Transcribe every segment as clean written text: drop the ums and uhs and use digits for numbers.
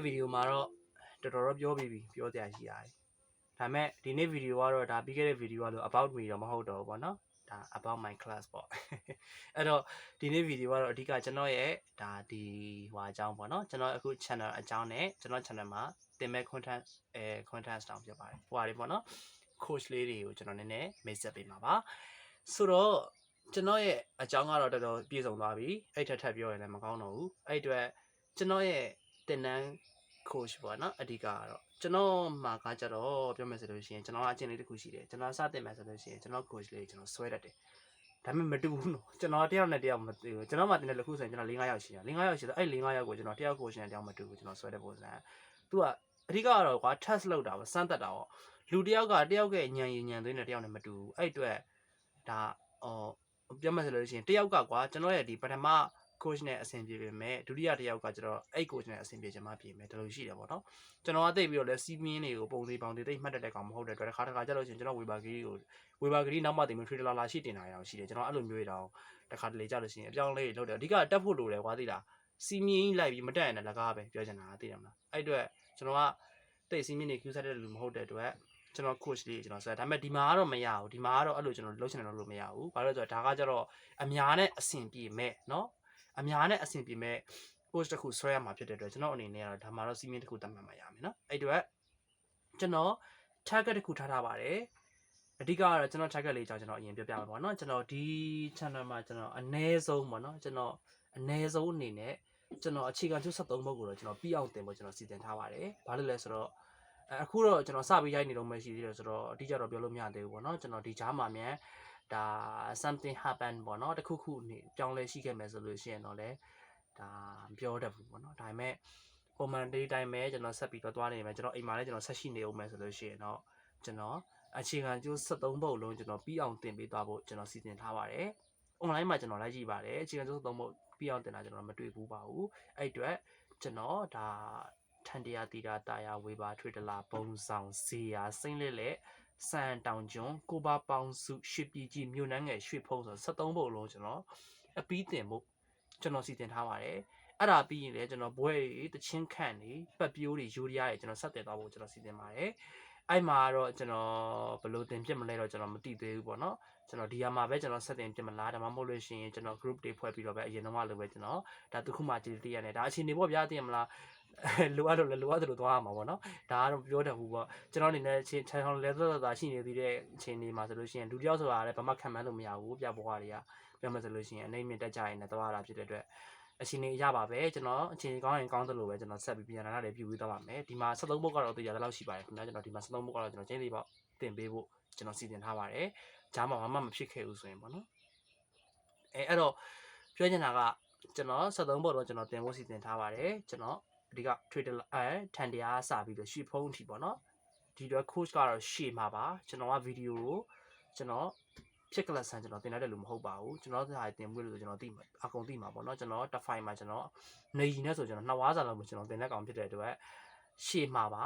ဗီဒီယိုမှာတော့တော်တော်ပြောပြီးပြီပြောကြရှိရတယ်။ဒါပေမဲ့ဒီနေ့ဗီဒီယိုကတော့ဒါပြီးခဲ့တဲ့ဗီဒီယိုကလို့ about me တော့မဟုတ်တော့ဘူးပေါ့နော်။ဒါ about my class ပေါ့။အဲ့တော့ဒီနေ့ဗီဒီယိုကတော့အဓိကကျွန်တော်ရဲ့ဒါဒီဟွာအကြောင်းပေါ့နော်။ကျွန်တော်အခု channel အကြောင်းနဲ့ကျွန်တော် channel မှာတင်မဲ့ content content တောင်ပြပါတယ်။ဟွာတွေပေါ့နော်။ coach လေးတွေကိုကျွန်တော်နည်းနည်းမိတ်ဆက်ပေးမှာပါ။ဆိုတော့ကျွန်တော်ရဲ့အကြောင်းကတော့တော်တော်ပြည့်စုံသွားပြီ။အဲ့ထက်ပြောရင်လည်းမကောင်းတော့ဘူး။အဲ့အတွက်ကျွန်တော်ရဲ့တင်နန်း coach ပေါ့နော်အဓိကကတော့ကျွန်တော်မှာကကြတော့ပြောမယ်ဆိုလို့ရှိရင်ကျွန်တော်အကျင့်လေးတစ်ခုရှိတယ်ကျွန်တော်စတင်မယ်ဆိုလို့ရှိရင်ကျွန်တော် coach လေးကျွန်တော်ဆွဲတတ်တယ်ဒါပေမဲ့မတူဘူးနော်ကျွန်တော်တယောက်နဲ့တယောက်မတူဘူးကျွန်တော်မှတင်တဲ့တစ်ခုဆိုရင်ကျွန်တော်၄-၅ယောက်ရှိတယ်၄-၅ယောက်ရှိတော့အဲ့၄-၅ယောက်ကိုကျွန်တော်တယောက် coach နဲ့တယောက်မတူဘူးကျွန်တော်ဆွဲတဲ့ပုံစံသူကအဓိကကတော့ကွာ test လုပ်တာပေါ့စမ်းသပ်တာပေါ့လူတယောက်ကတယောက်ရဲ့ဉာဏ်ရည်ဉာဏ်သွင်းတဲ့တယောက်နဲ့မတူဘူးအဲ့အတွက်ဒါပြောမယ်ဆိုလို့ရှိရင်တယောက်ကကွာကျွန်တော်ရဲ့ဒီပထမcoach နဲ့အဆင်ပြေပေမဲ့ဒုတိယတစ်ယောက်ကကျတော့အဲ့ coach နဲ့အဆင်ပြေချင်မှပြေမယ်ဒါလိုရှိတယ်ပေါ့နော်ကျွန်တော်ကသိပြီးတော့လဲစီးမင်းတွေကိုပုံသေးပေါင်းသေးသိမှတ်တတ်တဲ့ကောင်မဟုတ်တဲ့အတွက်တစ်ခါကြလို့ရှိရင်ကျွန်တော်ဝေဘာဂီနောက်မှတင်ပြီး trader လာရှိတင်တာရအောင်ရှိတယ်ကျွန်တော်အဲ့လိုမျိုးတွေတောင်တစ်ခါတလေကြလို့ရှိရင်အပြောင်းလေးလုပ်တယ်အဓိကတက်ဖို့လိုတယ်ကွာသိလားစီးမင်းလိုက်ပြီးမတက်ရင်လည်းလကားပဲပြောချင်တာသိတယ်မလားအဲ့အတွက်ကျွန်တော်ကတိတ်စီးမင်းတွေ queue ဆက်တဲ့လူမဟုတ်တဲ့အတွက်ကျွန်တော် coach လေးကျွန်တော်ဆိုဒါပေမဲ့ဒီမှာကတော့မရဘူးဒီမှာကတော့အဲ့လိုကျွန်တော်လုပ်ချင်တယ်လို့မရဘူးဘာလို့လဲဆိုတော့ဒါကကြတော့အများနဲ့အဆင်ပြေမဲ့နော်အများနဲ့အဆင်ပြေမဲ့ coach တစ်ခုဆွဲရမှာဖြစ်တဲ့အတွက်ကျွန်တော်အနေနဲ့ကတော့ဒါမှတော့စီးမင်းတစ်ခုတတ်မှတ်မှရမယ်နော်အဲ့အတွက်ကျွန်တော် target တစ်ခုထားပါတယ်အဓိကကတော့ကျွန်တော် target လေးကြောင့်ကျွန်တော်အရင်ပြောပြမှာပေါ့နော်ကျွန်တော်ဒီ channel မှာကျွန်တော်အနည်းဆုံးပေါ့နော်ကျွန်တော်အနည်းဆုံးအနေနဲ့ကျွန်တော်အခြေခံကျ73ဘုတ်ကိုတော့ကျွန်တော်ပြီးအောင်တင်ဖို့ကျွန်တော်စီစဉ်ထားပါတယ်ဘာလို့လဲဆိုတော့အခုတော့ကျွန်တော်စပြီးရိုက်နေတော့မှရှိသေးတယ်ဆိုတော့အတိအကျတော့ပြောလို့မရသေးဘူးပေါ့နော်ကျွန်တော်ဒီကြားမှာမြန်ဒါ something happen ပေါ့နော်တခုခုနေပြောင်းလဲရှိခဲ့မယ်ဆိုလို့ရှိရင်တော့လေဒါပြောတတ်ဘူးပေါ့နော်ဒါပေမဲ့ပုံမှန်ဒီတိုင်းပဲကျွန်တော်ဆက်ပြီးတော့သွားနေမယ်ကျွန်တော်အိမ်မှာလည်းကျွန်တော်ဆက်ရှိနေအောင်မယ်ဆိုလို့ရှိရင်တော့ကျွန်တော်အခြေခံကျိုး73ပုတ်လုံးကျွန်တော်ပြီးအောင်တင်ပေးသွားဖို့ကျွန်တော်စီစဉ်ထားပါတယ် online မှာကျွန်တော်လိုက်ကြည့်ပါတယ်အခြေခံကျိုး73ပုတ်ပြီးအောင်တင်တာကျွန်တော်မတွေ့ဘူးပါဘူးအဲ့အတွက်ကျွန်တော်ဒါထန်တရားတီတာတာယာဝေပါထွေတလာပုံဆောင်ဇေယာစိမ့်လက်စံတောင်ကျွန်းကိုပါပေါင်းစုရှစ်ပြည်ကြီးမြို့နှန်းငယ်ရွှေဖုံးဆို73ပုတ်လုံးကျွန်တော်အပီးတင်ဖို့ကျွန်တော်စီစဉ်ထားပါတယ်အဲ့ဒါပြီးရင်လည်းကျွန်တော်ဘွဲတချင်းခန့်နေပတ်ပြိုးတွေယူရီးယားတွေကျွန်တော်ဆက်တင်သွားဖို့ကျွန်တော်စီစဉ်ပါတယ်အဲ့မှာတော့ကျွန်တော်ဘယ်လိုတင်ပြမလဲတော့ကျွန်တော်မသိသေးဘူးပေါ့နော်ကျွန်တော်ဒီဟာမှာပဲကျွန်တော်ဆက်တင်ပြမလားဒါမှမဟုတ်လို့ရှိရင်ကျွန်တော် group တွေဖွဲ့ပြီးတော့ပဲအရင်တော့လိုပဲကျွန်တော်ဒါတစ်ခုမှကြည့်တည်ရတယ်ဒါအချိန်နေပေါ့ဗျာသိရမလားလိုအပ်လို့သွားရမှာပေါ့နော်ဒါကတော့ပြောတတ်ဘူးပေါ့ကျွန်တော်အနေနဲ့ချင်းချန်ဆောင်လဲသာရှိနေသေးတဲ့အချိန်တွေမှာဆိုလို့ရှိရင်လူတယောက်ဆိုတာလည်းဘာမှခံမှန်းလို့မရဘူးပြပွားတွေကပြောမှဆိုလို့ရှိရင်အနေမြင့်တက်ကြရင်လည်းသွားရတာဖြစ်တဲ့အတွက်အချိန်နေရပါပဲကျွန်တော်အချိန်ကောင်းရင်ကောင်းတယ်လို့ပဲကျွန်တော်ဆက်ပြီးပြန်လာတာလည်းပြုပြီးသွားပါမယ်ဒီမှာ73ဘုတ်ကတော့တရားလောက်ရှိပါတယ်ခင်ဗျာကျွန်တော်ဒီမှာ73ဘုတ်ကတော့ကျွန်တော်ချင်းလေးပေါ့တင်ပေးဖို့ကျွန်တော်စီစဉ်ထားပါတယ်ဂျားမှာဘာမှမဖြစ်ခဲ့ဘူးဆိုရင်ပေါ့နော်အဲ့တော့ပြောချင်တာကကျွန်တော်73ဘုတ်တော့ကျွန်တော်တင်ဖို့စီစဉ်ထားပါတယ်ကျွန်တော်အဓိက trader ထန်တရားစပြီးတော့ရှေ့ဖုံးအထိပေါ့နော်ဒီတော့ coach ကတော့ရှေ့မှာပါကျွန်တော်ကဗီဒီယိုကိုကျွန်တော်ဖြစ်ကလဆန်ကျွန်တော်တင်လိုက်တယ်လို့မဟုတ်ပါဘူးကျွန်တော်ဒါတင်မှုလို့ကျွန်တော်သိမှာအကုန်သိမှာပေါ့နော်ကျွန်တော်တစ်ဖိုင်မှာကျွန်တော်နေကြီးနဲ့ဆိုကျွန်တော်နှစ်ဝါးစာလောက်ကျွန်တော်တင်တဲ့ကောင်ဖြစ်တဲ့အတွက်ရှေ့မှာပါ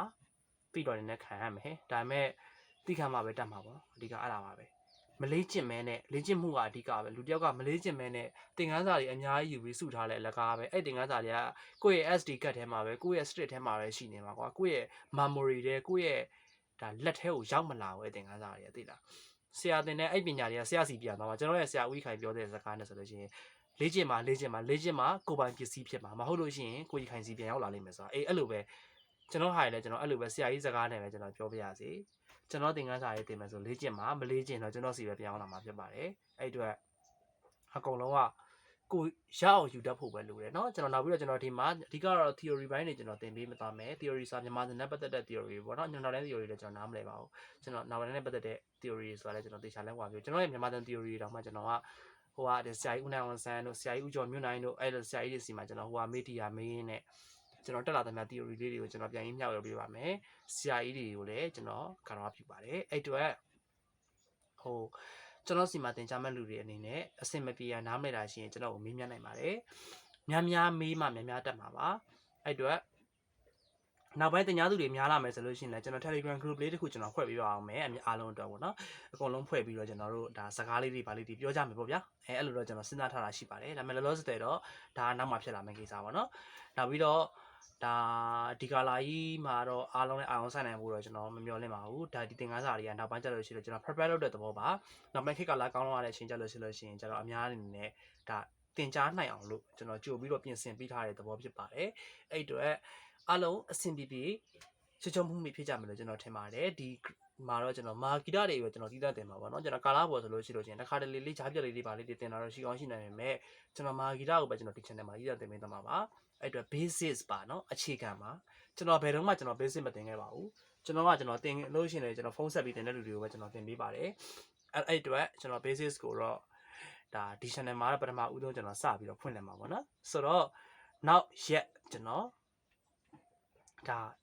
ပြီးတော့လည်းခံရမယ်ဒါပေမဲ့သိခံမှာပဲတတ်မှာပေါ့အဓိကအဲ့ဒါပါပဲမလေးကျင်မဲနဲ့လေ့ကျင့်မှုကအဓိကပဲလူတယောက်ကမလေးကျင်မဲနဲ့သင်ခန်းစာတွေအများကြီးယူပြီးစုထားတဲ့အလကားပဲအဲ့သင်ခန်းစာတွေကကိုယ့်ရဲ့ SD ကတ်ထဲမှာပဲကိုယ့်ရဲ့ strip ထဲမှာပဲရှိနေမှာကွာကိုယ့်ရဲ့ memory တွေကိုယ့်ရဲ့ဒါလက်ထဲကိုရောက်မလာဘူးအဲ့သင်ခန်းစာတွေသိလားဆရာတင်တဲ့အဲ့ပညာတွေကဆရာစီပြန်သွားမှာကျွန်တော်ရဲ့ဆရာဦးခိုင်ပြောတဲ့စကားနဲ့ဆိုလို့ရှိရင်လေ့ကျင့်မှာကိုယ်ပိုင်ပစ္စည်းဖြစ်မှာမဟုတ်လို့ရှိရင်ကိုကြီးခိုင်စီပြန်ရောက်လာလိမ့်မယ်ဆိုတာအဲ့လိုပဲကျွန်တော်ဟာလည်းကျွန်တော်အဲ့လိုပဲဆရာကြီးစကားနဲ့ပဲကျွန်တော်ပြောပြရစီကျွန်တော်သင်ခန်းစာရေးတင်မယ်ဆိုလေ့ကျင့်မှာမလေ့ကျင့်တော့ကျွန်တော်စီပဲပြောင်းလာမှာဖြစ်ပါတယ်အဲ့အတွက်အကုန်လုံးကကိုရအောင်ယူတတ်ဖို့ပဲလိုတယ်เนาะကျွန်တော်နောက်ပြီးတော့ကျွန်တော်ဒီမှာအဓိကတော့ theory ဘိုင်းတွေကျွန်တော်သင်ပေးမသွားမယ် theory ဆိုတာမြန်မာစကားနဲ့ပတ်သက်တဲ့ theory ပေါ့เนาะကျွန်တော်လည်း theory လည်းကျွန်တော်နားမလည်ပါဘူးကျွန်တော်နောက်ပိုင်းနဲ့ပတ်သက်တဲ့ theory ဆိုတာလည်းကျွန်တော်သေချာလဲဟောပြောကျွန်တော်ရဲ့မြန်မာစကား theory တောင်မှကျွန်တော်ကဟိုကဆရာကြီးဦးနိုင်အောင်ဆန်းတို့ဆရာကြီးဦးကျော်မြို့နိုင်တို့အဲ့လိုဆရာကြီးတွေစီမှာကျွန်တော်ဟိုကမေးတီယာမေးနဲ့ကျွန်တော်တက်လာတဲ့များ theory လေးတွေကိုကျွန်တော်ပြန်ရင်းမြောက်ရပေးပါမယ်ဆရာကြီးတွေကိုလည်းကျွန်တော်ကတော့ပြုပါတယ်အဲ့အတွက်ဟိုကျွန်တော်စီမှာတင် ကြားမဲ့လူတွေအနေနဲ့အဆင်မပြေရနားမလဲတာရှိရင်ကျွန်တော်ကိုမေးမြန်းနိုင်ပါတယ်များမေးမှများတက်မှာပါအဲ့အတွက်နောက်ပိုင်းတင် ကြားသူတွေများလာမယ်ဆိုလို့ရှိရင်လည်းကျွန်တော် Telegram group လေးတစ်ခုကျွန်တော်ဖွဲ့ပေးပါအောင်မယ်အားလုံးအတွက်ပေါ့နော်အကုန်လုံးဖွဲ့ပြီးတော့ကျွန်တော်တို့ဒါစကားလေးတွေဗာလေးတွေပြောကြမယ်ပေါ့ဗျာအဲ့လိုတော့ကျွန်တော်စဉ်းစားထားတာရှိပါတယ်ဒါပေမဲ့လောလောဆယ်တော့ဒါနောက်မှဖြစ်လာမယ့်ကိစ္စပေါ့နော်နောက်ပြီးတော့ ဒီကာလာကြီးမှာတော့အားလုံးလည်းအာရုံစိုက်နိုင်ဖို့တော့ကျွန်တော်မမျှော်လင့်ပါဘူးဒါဒီသင်ခန်းစာတွေကနောက်ပိုင်းကျလို့ရှိရင်ကျွန်တော် prepare လုပ်တဲ့သဘောပါနောက်ပိုင်းခေတ်ကာလာကောင်းလာတဲ့အချိန်ကျလို့ရှိရင်ကျွန်တော်အများအနေနဲ့ဒါသင်ကြားနိုင်အောင်လို့ကျွန်တော်ကြိုပြီးတော့ပြင်ဆင်ပေးထားတဲ့သဘောဖြစ်ပါတယ်အဲ့အတွက်အားလုံးအဆင်ပြေပြေချွတ်ချွတ်မှုမိဖြစ်ကြမယ်လို့ကျွန်တော်ထင်ပါတယ်ဒီမှာတော့ကျွန်တော်မာဂီတာတွေကိုကျွန်တော်တည်တတ်တင်ပါပါเนาะကျွန်တော်ကာလာပေါ်ဆိုလို့ရှိလို့ချင်းတစ်ခါတလေလေးဂျားပြက်လေးတွေပါလေးတင်တာတော့ရှိကောင်းရှိနိုင်ပေမဲ့ကျွန်တော်မာဂီတာကိုပဲကျွန်တော်ဒီ channel မှာတည်တတ်တင်ပေးသွားမှာပါအဲ့အတွက် basics ပါเนาะအခြေခံပါကျွန်တော်ဘယ်တော့မှကျွန်တော် basic မတင်ခဲ့ပါဘူးကျွန်တော်တင်လို့ရှိရင်ကျွန်တော်ဖုန်းဆက်ပြီးတင်တဲ့လူတွေကိုပဲကျွန်တော်တင်ပေးပါတယ်အဲ့အတွက်ကျွန်တော် basics ကိုတော့ဒါဒီ channel မှာတော့ပထမဦးဆုံးကျွန်တော်စပြီးတော့ဖွင့်လှစ်မှာပေါ့နော်ဆိုတော့နောက်ရက်ကျွန်တော်ဒါ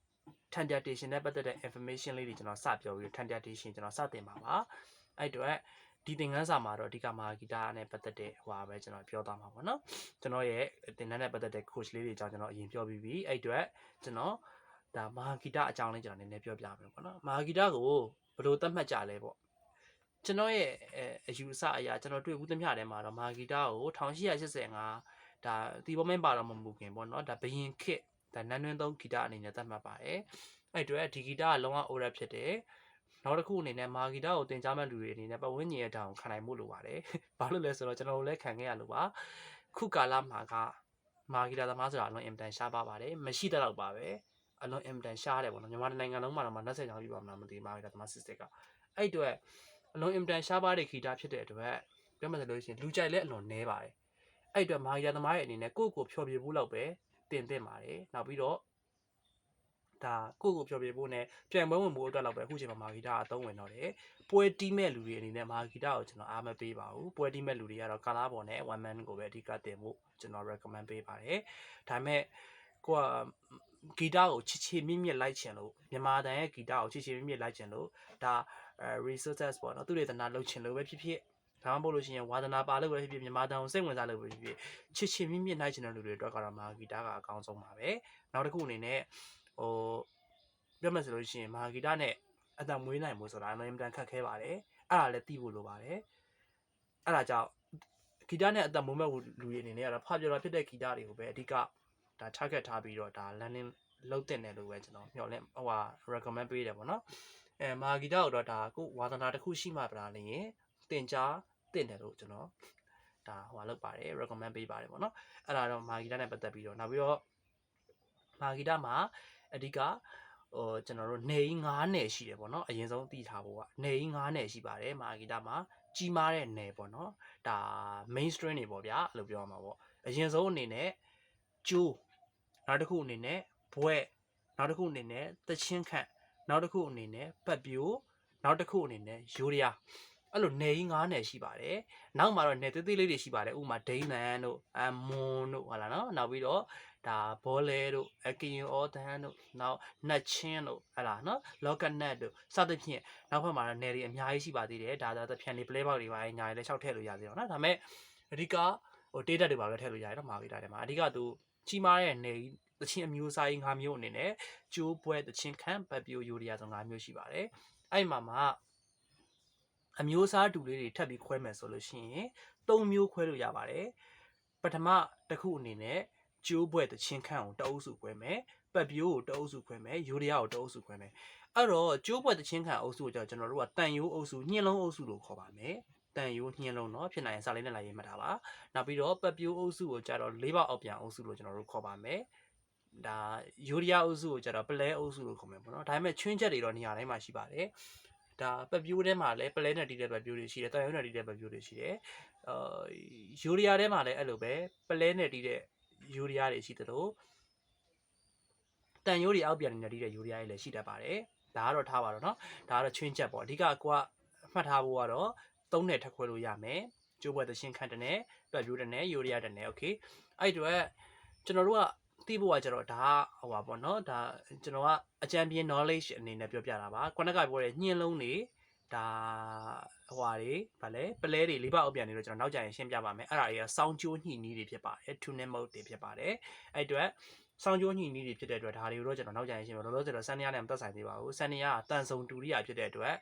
Tandiation နဲ့ပတ်သက်တဲ့ information လေးတွေကျွန်တော်စပြောပြီး Tandiation ကျွန်တော်စတင်ပါပါအဲ့အတွက်ဒီသင်ခန်းစာမှာတော့အဓိကမာဂီတာနဲ့ပတ်သက်တဲ့ဟိုပါပဲကျွန်တော်ပြောသွားမှာပေါ့နော်ကျွန်တော်ရဲ့သင်တန်းနဲ့ပတ်သက်တဲ့ coach လေးတွေအကြောင်းကျွန်တော်အရင်ပြောပြီးပြီအဲ့အတွက်ကျွန်တော်ဒါမာဂီတာအကြောင်းလေးကျွန်တော်နည်းနည်းပြောပြမယ်ပေါ့နော်မာဂီတာကိုဘယ်လိုသတ်မှတ်ကြလဲပေါ့ကျွန်တော်ရဲ့အယူအဆအရာကျွန်တော်တွေ့ဘူးသမျှထဲမှာတော့မာဂီတာကို1885ဒါဒီပေါ်မင်းပါတော့မမှုခင်ပေါ့နော်ဒါဘယင်ခစ်ဒါနန်းတွင်းသုံးဂီတအနေနဲ့သတ်မှတ်ပါတယ်အဲ့အတွက်ဒီဂီတကလုံးဝ oral ဖြစ်တယ်နောက်တစ်ခုအနေနဲ့မာဂီတာကိုသင်ကြားမဲ့လူတွေအနေနဲ့ပတ်ဝန်းကျင်ရဲ့တောင်ခံနိုင်မှုလိုပါတယ်ဘာလို့လဲဆိုတော့ကျွန်တော်တို့လည်းခံခဲ့ရလို့ပါခုကာလမှာကမာဂီတာသမားဆိုတာအလွန်အင်တန်ရှားပါပါတယ်မရှိတဲ့တော့ပါပဲအလွန်အင်တန်ရှားတယ်ပေါ့နော်မြန်မာနိုင်ငံလုံးမှာတော့20ကျောင်းပြပါမလားမသိမာဂီတာသမားစစ်စစ်ကအဲ့အတွက်အလွန်အင်တန်ရှားပါတဲ့ဂီတဖြစ်တဲ့အတွက်ပြောမှဆိုလို့ရှိရင်လူကြိုက်လည်းအလွန်နည်းပါတယ်အဲ့အတွက်မာဂီတာသမားရဲ့အနေနဲ့ကိုယ့်ကိုဖြောပြဖို့လောက်ပဲတင်ပါတယ်နောက်ပြီးတော့ဒါကိုဖြောပြဖို့နဲ့ပြန်ပွဲဝင်ဖို့အတွက်လောက်ပဲအခုချိန်မှာမာဂီတာအသုံးဝင်တော့တယ်ပွဲတီးမဲ့လူတွေအနေနဲ့မာဂီတာကိုကျွန်တော်အားမပေးပါဘူးပွဲတီးမဲ့လူတွေကတော့ကာလာပေါ်နဲ့ one man ကိုပဲအဓိကတင်ဖို့ကျွန်တော် recommend ပေးပါတယ်ဒါပေမဲ့ကိုကဂီတာကိုချစ်ချစ်မြင့်မြင့်လိုက်ချင်လို့မြန်မာတန်ရဲ့ဂီတာကိုချစ်ချစ်မြင့်မြင့်လိုက်ချင်လို့ဒါ researchers ပေါ့နော်သူတွေတနာလုပ်ချင်လို့ပဲဖြစ်ဖြစ်ဒါမှမဟုတ်လို့ရှိရင်ဝါသနာပါလို့ပဲဖြစ်ဖြစ်မြန်မာတန်ကိုစိတ်ဝင်စားလို့ပဲဖြစ်ဖြစ်ချစ်မြင့်မြင့်နိုင်ချင်တဲ့လူတွေအတွက်ကတော့မာဂီတာကအကောင်းဆုံးပါပဲနောက်တစ်ခုအနေနဲ့ဟိုပြောမှဆိုလို့ရှိရင်မာဂီတာနဲ့အတံမွေးနိုင်မှုဆိုတာအမှန်တန်ခက်ခဲပါတယ်အဲ့ဒါလည်းသိဖို့လိုပါတယ်အဲ့ဒါကြောင့်ဂီတာနဲ့အတံမွေးမဲ့လူတွေအနေနဲ့ကတော့ဖပြတော်ဖြစ်တဲ့ဂီတာတွေကိုပဲအဓိကဒါ target ထားပြီးတော့ဒါ learning လုပ်တင်တယ်လို့ပဲကျွန်တော်မျှော်လင့်recommend ပေးတယ်ပေါ့နော်မာဂီတာကိုတော့ဒါကိုဝါသနာတစ်ခုရှိမှပါလားလေသင်ကြားတင်တယ်လို့ကျွန်တော်ဒါလုပ်ပါတယ် recommend ပေးပါတယ်ပေါ့နော်အဲ့ဒါတော့မာဂီတာနဲ့ပတ်သက်ပြီးတော့နောက်ပြီးတော့မာဂီတာမှာအဓိကကျွန်တော်တို့နေကြီး9နယ်ရှိတယ်ပေါ့နော်အရင်ဆုံးသိထားဖို့ကနေကြီး9နယ်ရှိပါတယ်မာဂီတာမှာကြီးမားတဲ့နယ်ပေါ့နော်ဒါ main string တွေပေါ့ဗျာအဲ့လိုပြောရမှာပေါ့အရင်ဆုံးအနေနဲ့ကျိုးနောက်တစ်ခုအနေနဲ့ဘွဲ့နောက်တစ်ခုအနေနဲ့သချင်းခန့်နောက်တစ်ခုအနေနဲ့ပတ်ပြိုးနောက်တစ်ခုအနေနဲ့ရိုးရအဲ့လိုနယ်ကြီး9နယ်ရှိပါတယ်နောက်မှာတော့နယ်သေးသေးလေးတွေရှိပါတယ်ဥပမာဒိန်းလန်တို့မွန်တို့ဟုတ်လားနော်နောက်ပြီးတော့ဒါဘောလဲတို့အကရင်အော်တန်းတို့နောက်နတ်ချင်းတို့ဟလာနော်လောကနတ်တို့စသဖြင့်နောက်ဘက်မှာတော့နယ်တွေအများကြီးရှိပါသေးတယ်ဒါသဖြင့်နေ play box တွေပါညာတွေလည်း6ထည့်လို့ရသေးတယ်နော်ဒါပေမဲ့အဓိကတေးတက်တွေပါလည်းထည့်လို့ရတယ်နော်မာဂီတာထဲမှာအဓိကသူကြီးမားတဲ့နယ်သချင်းအမျိုးအစားကြီး5မျိုးအနေနဲ့ကျိုးပွဲသချင်းခန့်ပတ်ပြိုယူရီယာဆို5မျိုးရှိပါတယ်အဲ့မှာအမျိုးအစားတူလေးတွေထပ်ပြီးခွဲမယ်ဆိုလို့ရှိရင်3မျိုးခွဲလို့ရပါတယ်ပထမတစ်ခုအနေနဲ့ကျိုးပွဲတချင်းခန့်ကိုတအုပ်စုခွဲမယ်ပတ်ပြိုးကိုတအုပ်စုခွဲမယ်ယူရီယာကိုတအုပ်စုခွဲမယ်အဲ့တော့ကျိုးပွဲတချင်းခန့်အုပ်စုကိုကျွန်တော်တို့ကတန်ရိုးအုပ်စုညှင်းလုံးအုပ်စုလို့ခေါ်ပါမယ်တန်ရိုးညှင်းလုံးเนาะဖြစ်နိုင်ရင်စာလေးနဲ့လာရေးမှတ်ထားပါနောက်ပြီးတော့ပတ်ပြိုးအုပ်စုကိုကျတော့၄ပေါက်အောက်ပြန်အုပ်စုလို့ကျွန်တော်တို့ခေါ်ပါမယ်ဒါယူရီယာအုပ်စုကိုကျတော့ပလဲအုပ်စုလို့ခေါ်မယ်ပေါ့နော်ဒါပေမဲ့ချွင်းချက်တွေတော့နေရာတိုင်းမှာရှိပါတယ်ဒါပတ်ပြိုးထဲမှာလည်းပလဲနဲ့တီးတဲ့ပတ်ပြိုးတွေရှိတယ်တန်ရုံးနဲ့တီးတဲ့ပတ်ပြိုးတွေရှိတယ်ယူရီယာထဲမှာလည်းအဲ့လိုပဲပလဲနဲ့တီးတဲ့ယူရီယာတွေရှိသလိုတန်ရိုးတွေအောက်ပြန်နေတီးတဲ့ယူရီယာတွေလည်းရှိတတ်ပါတယ်ဒါကတော့ထားပါတော့เนาะဒါကတော့ချွင်းချက်ပေါ့အဓိကကိုကမှတ်ထားဖို့ကတော့3နဲ့ထပ်ခွဲလို့ရမယ်ကျိုးပွဲသရှင်ခန့်တနဲ့ပတ်ပြိုးတနဲ့ယူရီယာတနဲ့โอเคအဲ့တော့ကျွန်တော်တို့ကသိဖို့ကကျတော့ဒါဟိုပါပေါ့နော်ဒါကျွန်တော်ကအကြံပြင်း knowledge အနေနဲ့ပြောပြတာပါခုနကပြောတဲ့ညှင်းလုံးတွေဒါဟိုဟာတွေဗာလဲပလဲတွေလေးပါအောက်ပြန်နေတော့ကျွန်တော်နောက်ကြရင်ရှင်းပြပါမယ်အဲ့ဒါတွေကစောင်းကျိုးညှိနီးတွေဖြစ်ပါတယ် tuning mode တွေဖြစ်ပါတယ်အဲ့အတွက်စောင်းကျိုးညှိနီးတွေဖြစ်တဲ့အတွက်ဒါတွေကိုတော့ကျွန်တော်နောက်ကြရင်ရှင်းပြလောလောဆယ်တော့စန်နီယာနဲ့မသက်ဆိုင်သေးပါဘူးစန်နီယာကတန်ဆုံတူရိယာဖြစ်တဲ့အတွက်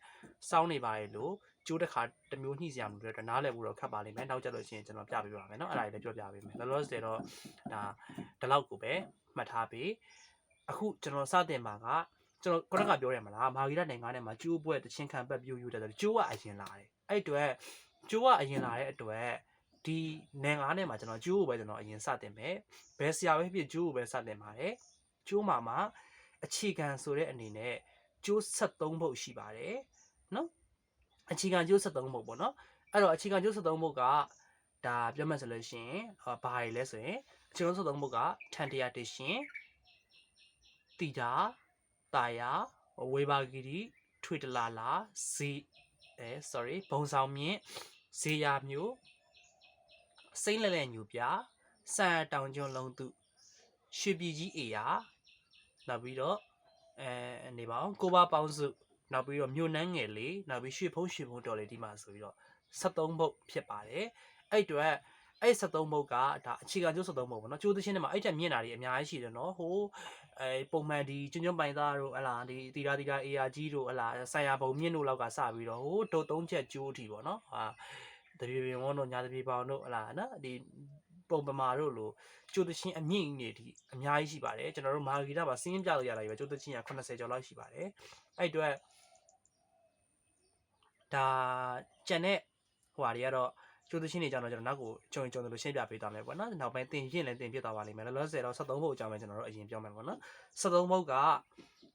စောင်းနေပါလေလို့ကျိုးတစ်ခါတစ်မျိုးညှိစရာမလိုတဲ့အတွက်နားလည်ဖို့တော့ခက်ပါလိမ့်မယ်နောက်ကြလို့ရှိရင်ကျွန်တော်ပြပေးပါမယ်เนาะအဲ့ဒါတွေလည်းပြောပြပေးမယ်လောလောဆယ်တော့ဒါဒီလောက်ကိုပဲမှတ်ထားပေး အခုကျွန်တော်စတင်မှာကကျွန်တော်ခုနကပြောရမှာလားမာဂီရနိုင်ငံထဲမှာကျိုးပွဲတချင်းခံပတ်ပြူယူတယ်ဆိုတော့ကျိုးကအရင်လာတယ်အဲ့အတွက်ကျိုးကအရင်လာတဲ့အတွက်ဒီနိုင်ငံထဲမှာကျွန်တော်ကျိုးကိုပဲကျွန်တော်အရင်စတင်မယ်ဘယ်ဆရာပဲဖြစ်ကျိုးကိုပဲစတင်ပါတယ်ကျိုးမှာအခြေခံဆိုတဲ့အနေနဲ့ကျိုး73ပုတ်ရှိပါတယ်နော်အခြေခံကျိုး73ပုတ်ပေါ့နော်အဲ့တော့အခြေခံကျိုး73ပုတ်ကဒါပြောမှဆိုလို့ရှိရင်ဘာတွေလဲဆိုရင်အခြေခံ73ပုတ်ကထန်တရားတရှင်တီတာတာယာဝေဘာဂီရီထွေတလာလာဇီsorry ဘုံဆောင်မြင့်ဇေယာမျိုးစိမ့်လဲညူပြစံတောင်ကျွန်းလုံးသူရွှေပြည်ကြီးအေယာနောက်ပြီးတော့နေပါအောင်ကိုပါပေါင်းစုနောက်ပြီးတော့မြို့နန်းငယ်လေးနောက်ပြီးရွှေဖုံးတော်လေးဒီမှာဆိုပြီးတော့73ဘုတ်ဖြစ်ပါတယ်အဲ့အတွက်အဲ့73ဘုတ်ကဒါအခြေခံကျိုး73ဘုတ်ပေါ့နော်ကျိုးသချင်းတွေမှာအဲ့ချက်မြင့်တာတွေအများကြီးရှိတယ်နော်ဟိုပုံမှန်ဒီကျွန်းပိုင်သားတို့ဟလာဒီတီတာအေယာကြီးတို့ဟလာဆိုင်ရာဘုံမြင့်တို့လောက်ကစပြီးတော့ဟိုတုတ်3ချက်ကျိုးအထိပေါ့နော်ဟာတပြေပင်ဝန်းတို့ညာတပြေပေါင်တို့ဟလာနော်ဒီပုံပမာတို့လိုကျိုးသချင်းအမြင့်ကြီးတွေအများကြီးရှိပါတယ်ကျွန်တော်တို့မာဂီတာမှာစင်းပြလို့ရတာပဲကျိုးသချင်းက80ကျော်လောက်ရှိပါတယ်အဲ့အတွက်ဒါကျန်တဲ့ဟိုဟာတွေကတော့ကျိုးသချင်းတွေကြောင့်တော့ကျွန်တော်နောက်ကိုကြုံလို့ရှင်းပြပေးသွားမယ်ပေါ့နော်နောက်ပိုင်းတင်ရင်လည်းတင်ပြသွားပါလိမ့်မယ်လောလောဆယ်တော့73ဘုတ်အကြောင်းပဲကျွန်တော်တို့အရင်ပြောမယ်ပေါ့နော်73ဘုတ်က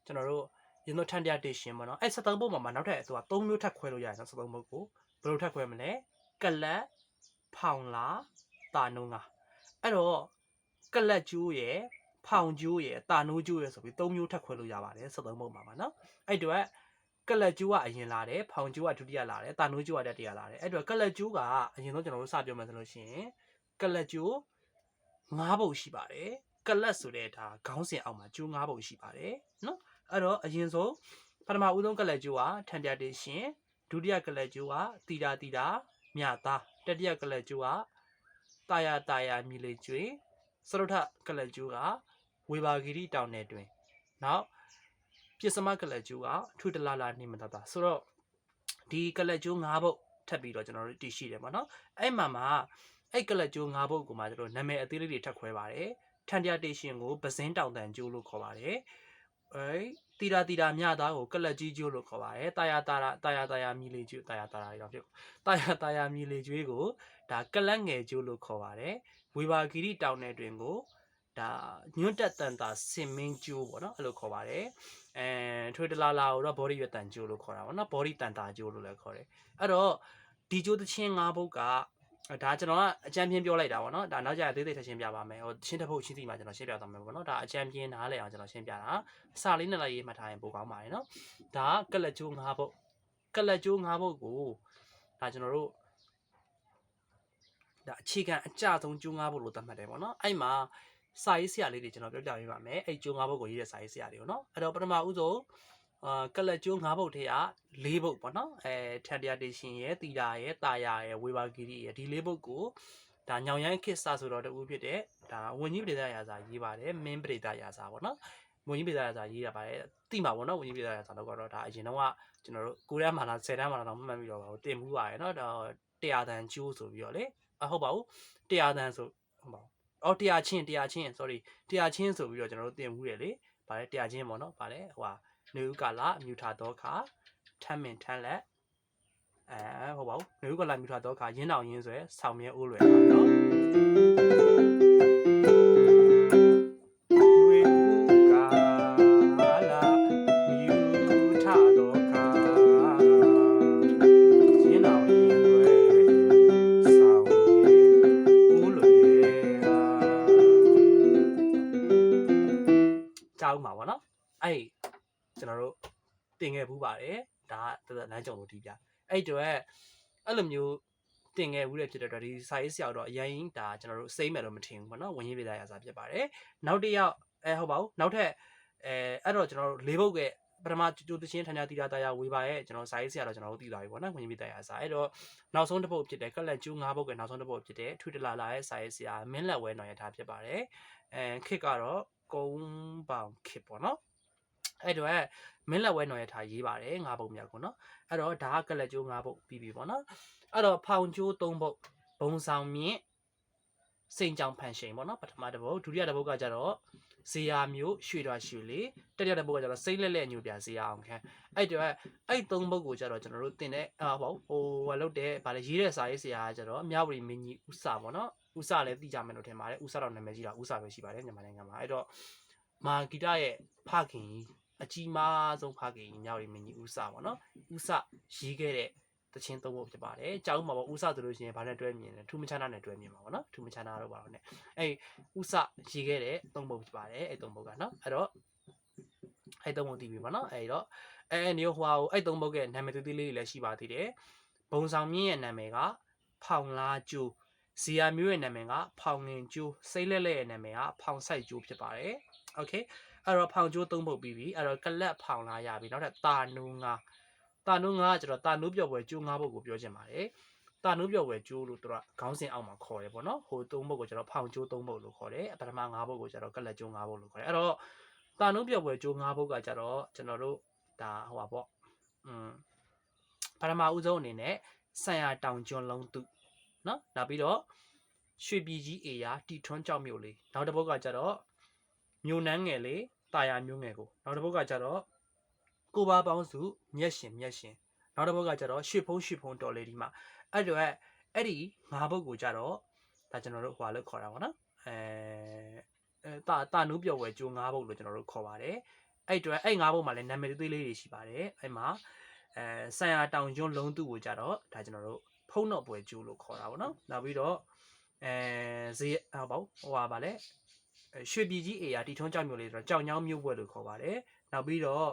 ကျွန်တော်တို့ရင်းတို့ထန်တရားတေရှင်ပေါ့နော်အဲ့73ဘုတ်မှာနောက်ထပ်သူက3မျိုးထပ်ခွဲလို့ရတယ်နော်73ဘုတ်ကိုဘယ်လိုထပ်ခွဲမလဲကလတ်ဖောင်လာတာနုံးကအဲ့တော့ကလတ်ကျိုးရယ်ဖောင်ကျိုးရယ်တာနိုးကျိုးရယ်ဆိုပြီး3မျိုးထပ်ခွဲလို့ရပါတယ်73ဘုတ်မှာပါနော်အဲ့အတွက်ကလတ်ကျိုးကအရင်လာတယ်ဖောင်ကျိုးကဒုတိယလာတယ်တာနိုးကျိုးကတတိယလာတယ်အဲ့အတွက်ကလတ်ကျိုးကအရင်ဆုံးကျွန်တော်တို့စပြောမယ်ဆိုလို့ရှိရင်ကလတ်ကျိုး9ဘုတ်ရှိပါတယ်ကလတ်ဆိုတဲ့ဒါခေါင်းစဉ်အောက်မှာကျိုး9ဘုတ်ရှိပါတယ်နော်အဲ့တော့အရင်ဆုံးပထမဦးဆုံးကလတ်ကျိုးကထံပြတေရှင်ဒုတိယကလတ်ကျိုးကတီတာမြသားတတိယကလတ်ကျိုးကတာယာမြီလေကျွေစရုထကလတ်ကျိုးကဝေဘာဂီရီတောင်နယ်တွင်နောက်ပြစ်စမကလတ်ကျိုးကထွေတလာနေမတာဆိုတော့ဒီကလတ်ကျိုး9ဘုတ်ထပ်ပြီးတော့ကျွန်တော်တို့တည်ရှိတယ်ပေါ့နော်အဲ့မှာအဲ့ကလတ်ကျိုး9ဘုတ်ကိုမှကျွန်တော်နာမည်အသေးလေးတွေထပ်ခွဲပါတယ်ထန်တရားတေရှင်ကိုပဇင်းတောင်တန်ကျိုးလို့ခေါ်ပါတယ်တီတာမြသားကိုကလတ်ကြီးကျိုးလို့ခေါ်ပါတယ်တာယာမြီလေကျွေးတာယာရောဖြစ်တာယာမြီလေကျွေးကိုဒါကလတ်ငယ်ကျိုးလို့ခေါ်ပါတယ်ဝေဘာဂီရီတောင်နယ်တွင်ကိုဒါညွန့်တက်တန်တာစင်မင်းကျိုးပေါ့နော်အဲ့လိုခေါ်ပါတယ်ထွေတလာကိုတော့ body ရွက်တန်ကျိုးလို့ခေါ်တာပေါ့နော် body တန်တာကျိုးလို့လည်းခေါ်တယ်အဲ့တော့ဒီကျိုးသချင်း၅ဘုတ်ကဒါကျွန်တော်ကအကြံပြင်းပြောလိုက်တာပေါ့နော်ဒါနောက်ကျရင်သေးထပ်ရှင်းပြပါမယ်ဟိုချင်းတစ်ပုတ်ချင်းစီမှာကျွန်တော်ရှင်းပြသွားမယ်ပေါ့နော်ဒါအကြံပြင်းနားလည်အောင်ကျွန်တော်ရှင်းပြတာစာလေးနဲ့လိုက်ရေးမှတ်ထားရင်ပိုကောင်းပါတယ်နော်ဒါကလတ်ကျိုး၅ဘုတ်ကလတ်ကျိုး၅ဘုတ်ကိုဒါကျွန်တော်တို့ဒါအခြေခံအကြဆုံးကျိုး၅ဘုတ်လို့သတ်မှတ်တယ်ပေါ့နော်အဲ့မှာစာရေးဆရာလေးတွေကျွန်တော်ပြောပြပေးပါမယ်အဲ့ကျိုး၅ဘုတ်ကိုရေးတဲ့စာရေးဆရာတွေပေါ့နော်အဲ့တော့ပထမဦးဆုံးကလတ်ကျိုး9ဘုတ်ထဲက4ဘုတ်ပေါ့နော်ထန်တရားတေရှင်ရဲ့တီတာရဲ့တာယာရဲ့ဝေဘာဂီရီရဲ့ဒီ4ဘုတ်ကိုဒါညောင်ရိုင်းခစ်စာဆိုတော့တူဖြစ်တဲ့ဒါဝင်ကြီးပရိသရာစာရေးပါတယ်မင်းပရိသရာစာပေါ့နော်ဝင်ကြီးပရိသရာစာရေးရပါတယ်တိမှာပေါ့နော်ဝင်ကြီးပရိသရာစာတော့ကတော့ဒါအရင်တော့ကကျွန်တော်တို့9တန်းမှာလား10တန်းမှာလားတော့မှတ်ပြီးတော့ပါဘူးတင်မှုပါတယ်နော်ဒါ100တန်ကျိုးဆိုပြီးတော့လေဟုတ်ပါဘူး100တန်ဆိုဟုတ်ပါဘူးအော်100ချင်း sorry 100ချင်းဆိုပြီးတော့ကျွန်တော်တို့တင်မှုရလေဗါလေ100ချင်းပေါ့နော်ဗါလေဟိုဟာနေဥကာလာမြူထာတော့ခါထမ်းမင်ထမ်းလက်ဟုတ်ပါဘူးနေဥကာလာမြူထာတော့ခါရင်းတောင်ရင်းဆွဲဆောင်းမြဲအိုးလွယ်ပါနော်နေဥကာလာမြူထာတော့ခါရင်းတောင်ရင်းဆွဲဆောင်းမြဲအိုးလွယ်ကြောက်မှာပေါ့နော်အဲ့ကျွန်တော်တို့တင်ခဲ့ဘူးပါတယ်ဒါကလမ်းကြုံလို့ဒီပြအဲ့တော့အဲ့လိုမျိုးတင်ခဲ့ဘူးတဲ့ဖြစ်တဲ့အတွက်ဒီစာရေးဆရာတော့အရင်ဒါကျွန်တော်တို့စိမ့်မယ်လို့မထင်ဘူးပေါ့နော်ဝင်ရင်းပြရစာဖြစ်ပါတယ်နောက်တစ်ယောက်ဟုတ်ပါဘူးနောက်ထပ်အဲ့တော့ကျွန်တော်တို့၄ဘုတ်ကပထမကျိုးသချင်းထန်ထတီတာယာဝေပါရဲ့ကျွန်တော်စာရေးဆရာတော့ကျွန်တော်တို့သိသွားပြီပေါ့နော်ဝင်ရင်းပြရစာအဲ့တော့နောက်ဆုံးတစ်ပုတ်ဖြစ်တဲ့ကလတ်ကျိုး9ဘုတ်ကနောက်ဆုံးတစ်ပုတ်ဖြစ်တဲ့ထွေတလာရဲ့စာရေးဆရာမင်းလက်ဝဲတော်ရထားဖြစ်ပါတယ်ခစ်ကတော့ကုန်းပေါင်ခစ်ပေါ့နော်အဲ့တော့မင်းလက်ဝဲတော်ရထားရေးပါတယ်၅ဘုတ်မြောက်ကိုနော်အဲ့တော့ဒါကကလတ်ကျိုး၅ဘုတ်ပြီးပြီပေါ့နော်အဲ့တော့ဖောင်ကျိုး3ဘုတ်ဘုံဆောင်မြင့်စိန်ကြောင်ဖန်ရှင်ပေါ့နော်ပထမတစ်ဘုတ်ဒုတိယတစ်ဘုတ်ကကြတော့ ဇေယျမျိုးရွှေတော်ရွှေလေးတက်တဲ့ဘုတ်ကကျတော့စိတ်လက်လက်ညိုပြဇေယျအောင်ခံအဲ့တော့အဲ့3ဘုတ်ကိုကျတော့ကျွန်တော်တို့တင်တဲ့ပေါ့ဟိုလောက်တဲ့ဗာလေရေးတဲ့စာရေးဆရာကကျတော့မြဝတီမင်းကြီးဥစပေါ့နော်ဥစလည်းသိကြမယ်လို့ထင်ပါတယ်ဥစတော့နာမည်ကြီးတာဥစပဲရှိပါတယ်မြန်မာနိုင်ငံမှာအဲ့တော့မာဂီတရဲ့ဖခင်အကြီးမားဆုံးဖခင်မြဝတီမင်းကြီးဥစပေါ့နော်ဥစရေးခဲ့တဲ့တချင်း3ဘုတ်ဖြစ်ပါတယ်ကြောင်းမှာပေါ့ဥစဆိုလို့ရှိရင်ဗာနဲ့တွဲမြင်တယ်ထူးမချနာနဲ့တွဲမြင်မှာပေါ့နော်ထူးမချနာတော့ပါတော့ ਨੇ အဲ့ဥစရေးခဲ့တဲ့3ဘုတ်ဖြစ်ပါတယ်အဲ့3ဘုတ်ကနော်အဲ့တော့အဲ့3ဘုတ်တည်ပြီပေါ့နော်အဲ့တော့နေဟိုဟာအဲ့3ဘုတ်ကနာမည်သေးသေးလေးတွေလည်းရှိပါသေးတယ်ဘုံဆောင်မြင့်ရဲ့နာမည်ကဖောင်လားကျိုးဇီယာမျိုးရဲ့နာမည်ကဖောင်ငင်ကျိုးစိတ်လက်လက်ရဲ့နာမည်ကဖောင်ဆိုင်ကျိုးဖြစ်ပါတယ်โอเคအဲ့တော့ဖောင်ကျိုး3ဘုတ်ပြီးပြီအဲ့တော့ကလက်ဖောင်လားရပြီနောက်ထပ်တာနူးငါတာနူးငါကျတော့တာနူးပြော့ပွဲကျိုး5ဘုတ်ကိုပြောချင်ပါတယ်တာနူးပြော့ပွဲကျိုးလို့သူကခေါင်းစဉ်အောက်မှာခေါ်တယ်ပေါ့နော်ဟို3ဘုတ်ကိုကျတော့ဖောင်ကျိုး3ဘုတ်လို့ခေါ်တယ်ပထမ5ဘုတ်ကိုကျတော့ကလက်ကျိုး5ဘုတ်လို့ခေါ်တယ်အဲ့တော့တာနူးပြော့ပွဲကျိုး5ဘုတ်ကကျတော့ကျွန်တော်တို့ဒါဟိုပါပေါ့ပထမဦးဆုံးအနေနဲ့ဆန်ရတောင်ကျွန်းလုံးသူနော်နောက်ပြီးတော့ရွှေပြည်ကြီးအေယာတီထွန်းကြောက်မြို့လေးနောက်တစ်ပုဒ်ကကျတော့မြို့နန်းငယ်လေးတာယာမြို့ငယ်ကိုနောက်တစ်ပုဒ်ကကျတော့ကိုပါပေါင်းစုမျက်ရှင်နောက်တစ်ပုဒ်ကကျတော့ရွှေဖုံးတော်လေးဒီမှာအဲ့တော့အဲ့ဒီ5ပုဒ်ကိုကျတော့ဒါကျွန်တော်တို့ဟိုလို့ခေါ်တာပေါ့နော်တာနူးပြော်ဝဲကျိုး5ပုဒ်လို့ကျွန်တော်တို့ခေါ်ပါတယ်အဲ့တော့အဲ့5ပုဒ်မှာလည်းနာမည်သေးလေးတွေရှိပါတယ်အဲ့မှာဆန်ရတောင်ကျွန်းလုံးသူကိုကြတော့ဒါကျွန်တော်တို့ဖုံးတော့ပွဲကျိုးလို့ခေါ်တာပေါ့နော်နောက်ပြီးတော့ဇေပေါ့ဟိုပါလေရွှေပြည်ကြီးအေယာတီထွန်းကြောက်မြို့လေးဆိုတော့ကြောက်ညောင်းမြို့ပွဲလို့ခေါ်ပါတယ်နောက်ပြီးတော့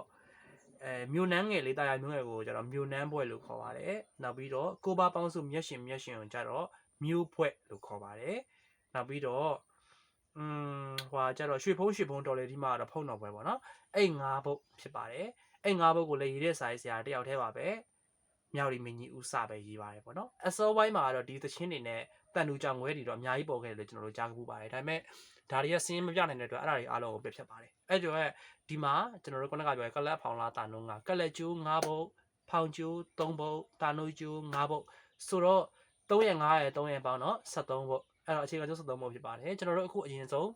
မြို့နန်းငယ်လေးတာယာမြို့ငယ်ကိုကျတော့မြို့နန်းပွဲလို့ခေါ်ပါတယ်နောက်ပြီးတော့ကိုပါပေါင်းစုမျက်ရှင်ကိုကျတော့မြို့ပွဲလို့ခေါ်ပါတယ်နောက်ပြီးတော့ဟိုကျတော့ရွှေဖုံးတော်လေးဒီမှာတော့ဖုံးတော်ပွဲပေါ့နော်အဲ့5ဘုတ်ဖြစ်ပါတယ်အဲ့5ဘုတ်ကိုလည်းရေးတဲ့စာရေးဆရာတယောက်တည်းပါပဲမြောက်ရီမင်းကြီးဦးစပဲရေးပါတယ်ပေါ့နော်အစောပိုင်းမှာတော့ဒီသချင်းတွေနဲ့တန်တူကြောင်ငွဲတွေတော့အများကြီးပေါ်ခဲ့တယ်လို့ကျွန်တော်တို့ကြားခဲ့ပါတယ်ဒါပေမဲ့ဒါတွေကစင်းမပြနိုင်တဲ့အတွက်အဲ့ဒါတွေအားလုံးကိုပြတ်ဖြတ်ပါတယ်အဲ့တော့ဒီမှာကျွန်တော်တို့ခုနကပြောကလက်ဖောင်လာတာနုံးကကလက်ကျိုး5ဘုတ်ဖောင်ကျိုး3ဘုတ်တာနိုးကျိုး5ဘုတ်ဆိုတော့3ရက်5ရက်3ရက်ပေါင်းတော့73ဘုတ်အဲ့တော့အခြေခံကျိုး73ဘုတ်ဖြစ်ပါတယ်ကျွန်တော်တို့အခုအရင်ဆုံး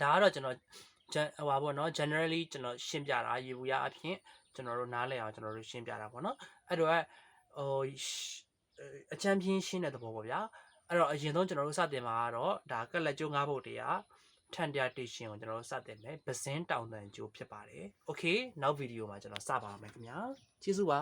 ဒါကတော့ကျွန်တော်ဟိုပါပေါ့နော် generally ကျွန်တော်ရှင်းပြတာရေဘူးရအဖြစ်ကျွန်တော်တို့နားလည်အောင်ကျွန်တော်တို့ရှင်းပြတာပေါ့နော်အဲ့တော့ဟိုအချမ်းပြင်းရှင်းတဲ့သဘောပေါ့ဗျာအဲ့တော့အရင်ဆုံးကျွန်တော်တို့စတင်မှာကတော့ဒါကလက်ကျိုး5ဘုတ်တွေကထန်တရာတေရှင်ကိုကျွန်တော်တို့စတင်မယ်ပစင်းတောင်တန်ကျိုးဖြစ်ပါတယ်โอเคနောက်ဗီဒီယိုမှာကျွန်တော်စပါမယ်ခင်ဗျာကျေးဇူးပါ